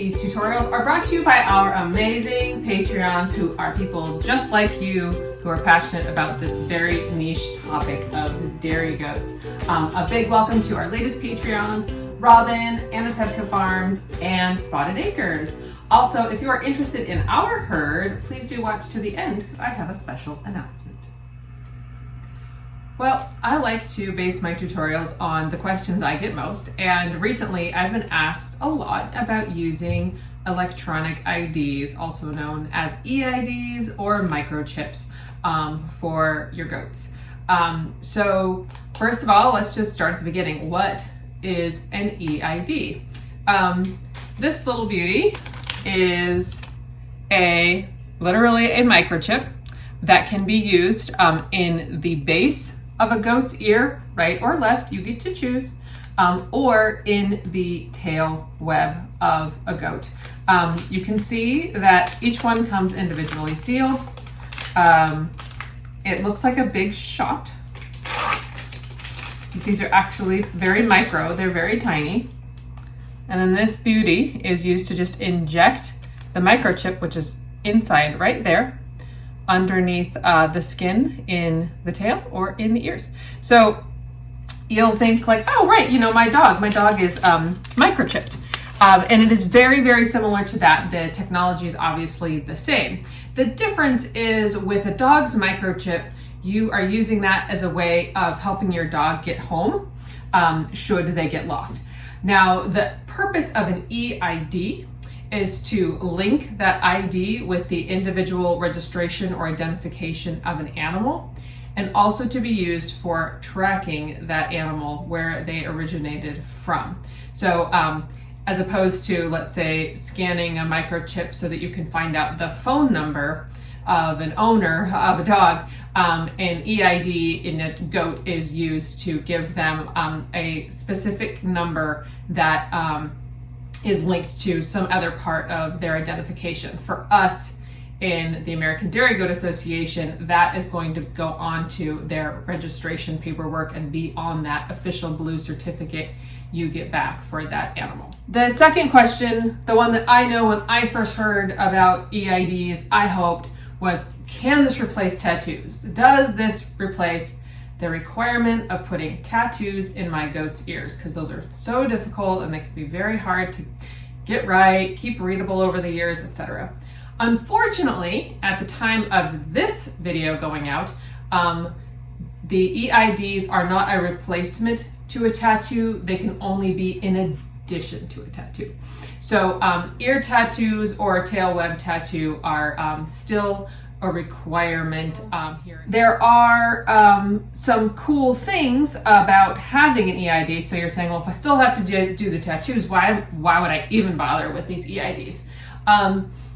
These tutorials are brought to you by our amazing Patreons, who are people just like you who are passionate about this very niche topic of dairy goats. A big welcome to our latest Patreons, Robin, Anatevka Farms, and Spotted Acres. Also, if you are interested in our herd, please do watch to the end. I have a special announcement. Well, I like to base my tutorials on the questions I get most, and recently I've been asked a lot about using electronic IDs, also known as EIDs or microchips, for your goats. So first of all, let's just start at the beginning. What is an EID? This little beauty is literally a microchip that can be used in the base of a goat's ear, right or left, you get to choose, or in the tail web of a goat. You can see that each one comes individually sealed. It looks like a big shot. These are actually very micro, they're very tiny. And then this beauty is used to just inject the microchip, which is inside right there, underneath the skin in the tail or in the ears. So you'll think like, oh, right, my dog is microchipped. And it is very, very similar to that. The technology is obviously the same. The difference is with a dog's microchip, you are using that as a way of helping your dog get home should they get lost. Now, the purpose of an EID is to link that ID with the individual registration or identification of an animal, and also to be used for tracking that animal where they originated from. So as opposed to, let's say, scanning a microchip so that you can find out the phone number of an owner of a dog, an EID in a goat is used to give them a specific number that is linked to some other part of their identification. For us in the American Dairy Goat Association, that is going to go on to their registration paperwork and be on that official blue certificate you get back for that animal. The second question, the one that I know when I first heard about EIDs, I hoped was, can this replace tattoos? Does this replace the requirement of putting tattoos in my goat's ears? Because those are so difficult and they can be very hard to get right, keep readable over the years, etc. Unfortunately, at the time of this video going out, the EIDs are not a replacement to a tattoo. They can only be in addition to a tattoo. So ear tattoos or tail web tattoo are still a requirement here. There are some cool things about having an EID. So you're saying, well, if I still have to do the tattoos, why would I even bother with these EIDs?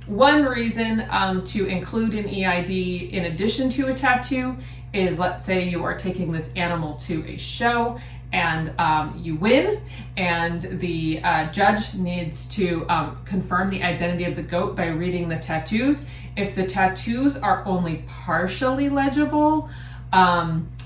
One reason to include an EID in addition to a tattoo is, let's say you are taking this animal to a show and you win, and the judge needs to confirm the identity of the goat by reading the tattoos. If the tattoos are only partially legible,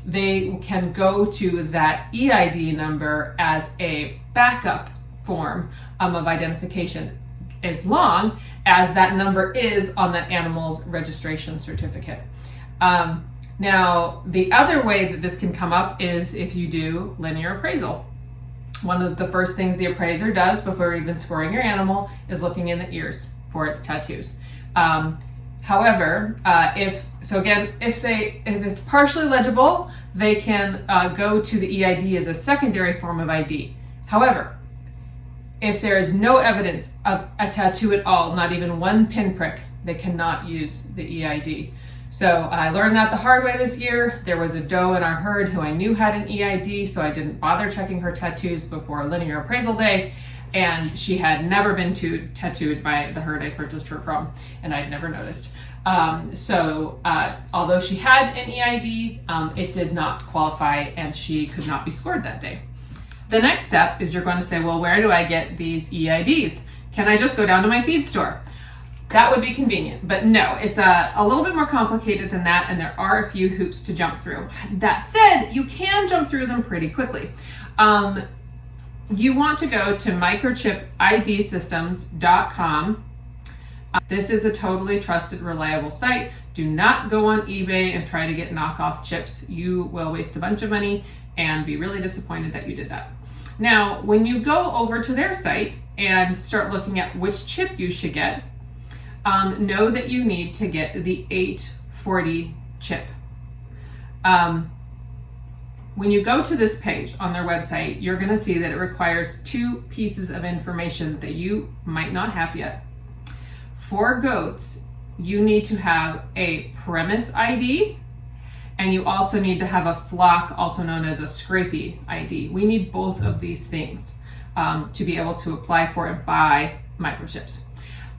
they can go to that EID number as a backup form of identification, as long as that number is on that animal's registration certificate. Now, the other way that this can come up is if you do linear appraisal. One of the first things the appraiser does before even scoring your animal is looking in the ears for its tattoos. However, if it's partially legible, they can go to the EID as a secondary form of ID. However, if there is no evidence of a tattoo at all, not even one pinprick, they cannot use the EID. So I learned that the hard way this year. There was a doe in our herd who I knew had an EID, so I didn't bother checking her tattoos before linear appraisal day, and she had never been tattooed by the herd I purchased her from, and I'd never noticed. Although she had an EID, it did not qualify and she could not be scored that day. The next step is you're going to say, well, where do I get these EIDs? Can I just go down to my feed store? That would be convenient, but no, it's a little bit more complicated than that, and there are a few hoops to jump through. That said, you can jump through them pretty quickly. you want to go to microchipidsystems.com. This is a totally trusted, reliable site. Do not go on eBay and try to get knockoff chips. You will waste a bunch of money and be really disappointed that you did that. Now, when you go over to their site and start looking at which chip you should get, know that you need to get the 840 chip. When you go to this page on their website, you're going to see that it requires 2 pieces of information that you might not have yet. For goats, you need to have a premise ID, and you also need to have a flock, also known as a scrapie ID. We need both of these things to be able to apply for and buy microchips.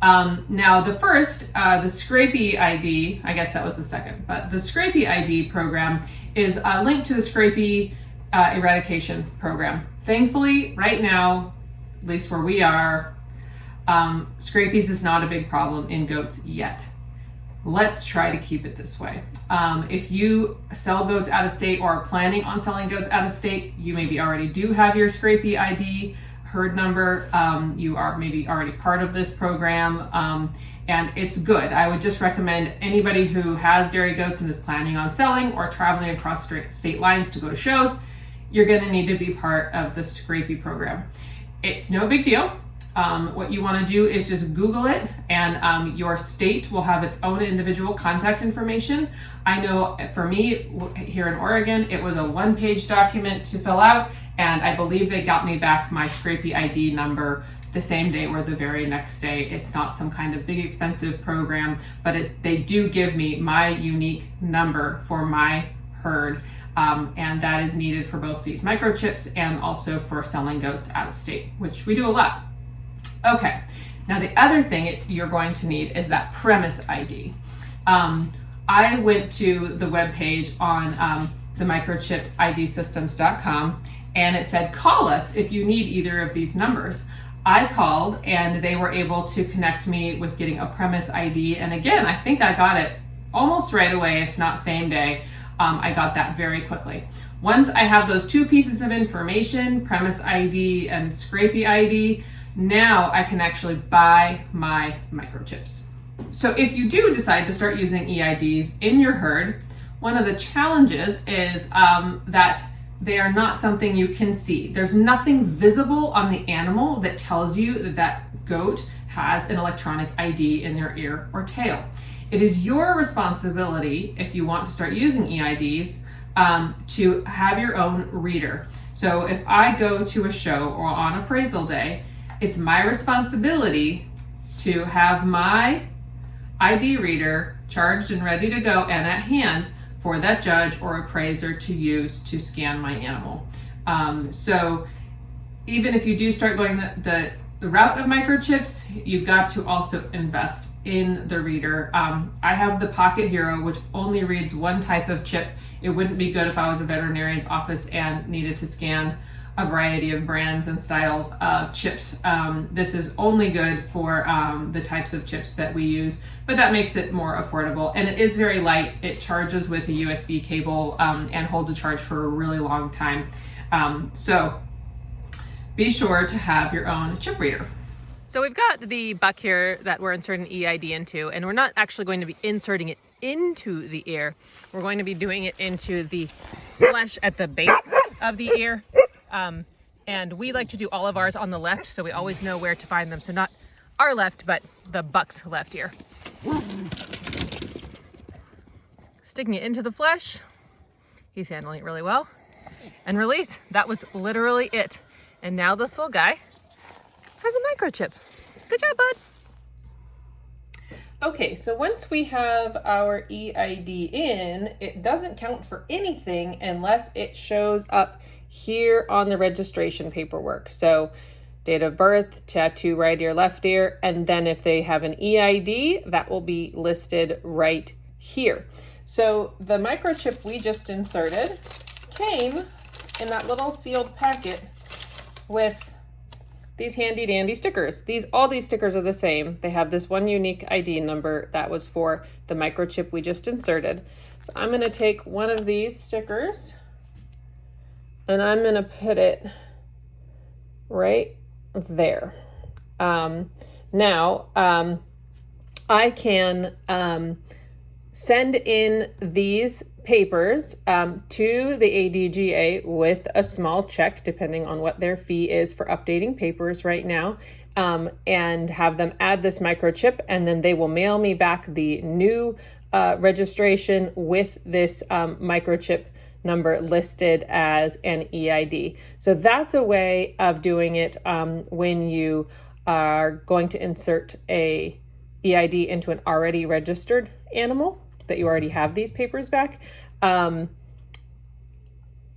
Now the first, the scrapie ID, I guess that was the second, but the scrapie ID program is a link to the scrapie eradication program. Thankfully, right now, at least where we are, scrapies is not a big problem in goats yet. Let's try to keep it this way. If you sell goats out of state or are planning on selling goats out of state, you maybe already do have your scrapie ID herd number. You are maybe already part of this program, and it's good. I would just recommend anybody who has dairy goats and is planning on selling or traveling across state lines to go to shows, you're going to need to be part of the scrapie program. It's no big deal. What you want to do is just Google it, and your state will have its own individual contact information. I know for me here in Oregon, it was a 1-page document to fill out, and I believe they got me back my scrapie ID number the same day or the very next day. It's not some kind of big expensive program, but they do give me my unique number for my herd, and that is needed for both these microchips and also for selling goats out of state, which we do a lot. Okay, now the other thing you're going to need is that premise ID. I went to the webpage on the microchipidsystems.com, and it said, call us if you need either of these numbers. I called, and they were able to connect me with getting a premise ID. And again, I think I got it almost right away, if not same day. I got that very quickly. Once I have those 2 pieces of information, premise ID and scrapie ID, now I can actually buy my microchips. So if you do decide to start using EIDs in your herd, one of the challenges is that they are not something you can see. There's nothing visible on the animal that tells you that that goat has an electronic ID in their ear or tail. It is your responsibility, if you want to start using EIDs, to have your own reader. So if I go to a show or on appraisal day, it's my responsibility to have my ID reader charged and ready to go and at hand for that judge or appraiser to use to scan my animal. So even if you do start going the route of microchips, you've got to also invest in the reader. I have the Pocket Hero, which only reads one type of chip. It wouldn't be good if I was a veterinarian's office and needed to scan a variety of brands and styles of chips. This is only good for the types of chips that we use, but that makes it more affordable, and it is very light. It charges with a USB cable and holds a charge for a really long time. So be sure to have your own chip reader. So we've got the buck here that we're inserting EID into, and we're not actually going to be inserting it into the ear. We're going to be doing it into the flesh at the base of the ear. And we like to do all of ours on the left, so we always know where to find them. So not our left, but the buck's left ear. Sticking it into the flesh. He's handling it really well. And release. That was literally it. And now this little guy has a microchip. Good job, bud. Okay, so once we have our EID in, it doesn't count for anything unless it shows up here on the registration paperwork. So date of birth, tattoo right ear, left ear, and then if they have an EID, that will be listed right here. So the microchip we just inserted came in that little sealed packet with these handy dandy stickers. All these stickers are the same. They have this one unique ID number that was for the microchip we just inserted. So I'm gonna take one of these stickers and I'm gonna put it right there. Now, I can send in these papers to the ADGA with a small check, depending on what their fee is for updating papers right now, and have them add this microchip, and then they will mail me back the new registration with this microchip number listed as an EID. So that's a way of doing it when you are going to insert a EID into an already registered animal that you already have these papers back. I'm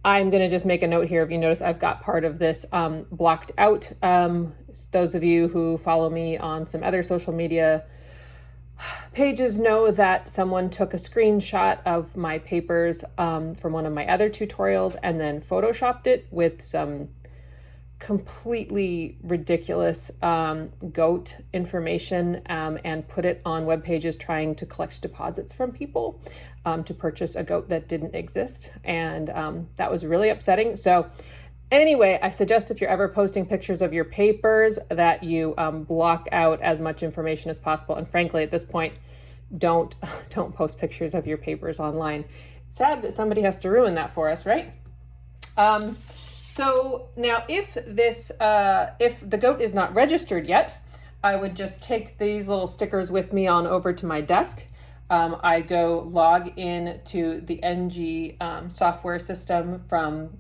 going to just make a note here. If you notice, I've got part of this blocked out. Those of you who follow me on some other social media pages know that someone took a screenshot of my papers from one of my other tutorials and then photoshopped it with some completely ridiculous goat information and put it on web pages trying to collect deposits from people to purchase a goat that didn't exist. And that was really upsetting. So anyway, I suggest if you're ever posting pictures of your papers that you block out as much information as possible. And frankly, at this point, don't post pictures of your papers online. It's sad that somebody has to ruin that for us, right? So now if the goat is not registered yet, I would just take these little stickers with me on over to my desk. I go log in to the NG software system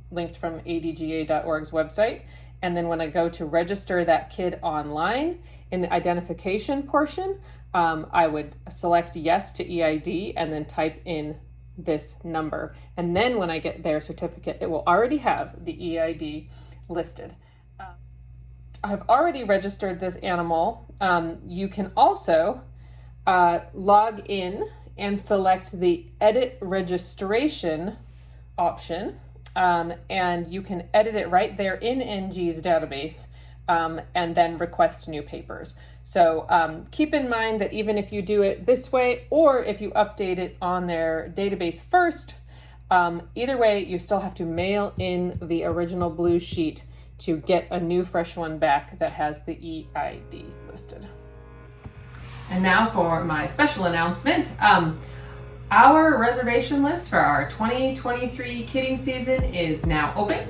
linked from adga.org's website. And then when I go to register that kid online in the identification portion, I would select yes to EID and then type in this number. And then when I get their certificate, it will already have the EID listed. I've already registered this animal. You can also log in and select the edit registration option, and you can edit it right there in NG's database, and then request new papers. So keep in mind that even if you do it this way, or if you update it on their database first, either way, you still have to mail in the original blue sheet to get a new fresh one back that has the EID listed. And now for my special announcement. Our reservation list for our 2023 kidding season is now open.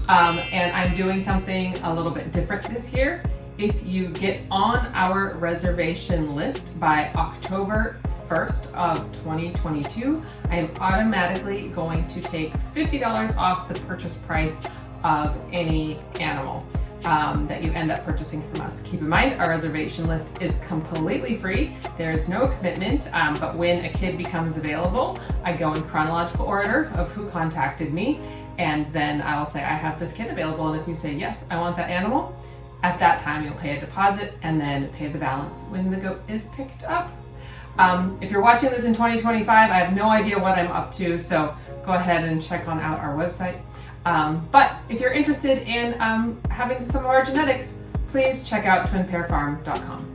And I'm doing something a little bit different this year. If you get on our reservation list by October 1st of 2022, I am automatically going to take $50 off the purchase price of any animal that you end up purchasing from us. Keep in mind, our reservation list is completely free. There is no commitment, but when a kid becomes available, I go in chronological order of who contacted me, and then I will say, I have this kid available, and if you say, yes, I want that animal, at that time you'll pay a deposit and then pay the balance when the goat is picked up. If you're watching this in 2025, I have no idea what I'm up to, so go ahead and check on out our website. But if you're interested in having some of our genetics, please check out twinpairfarm.com.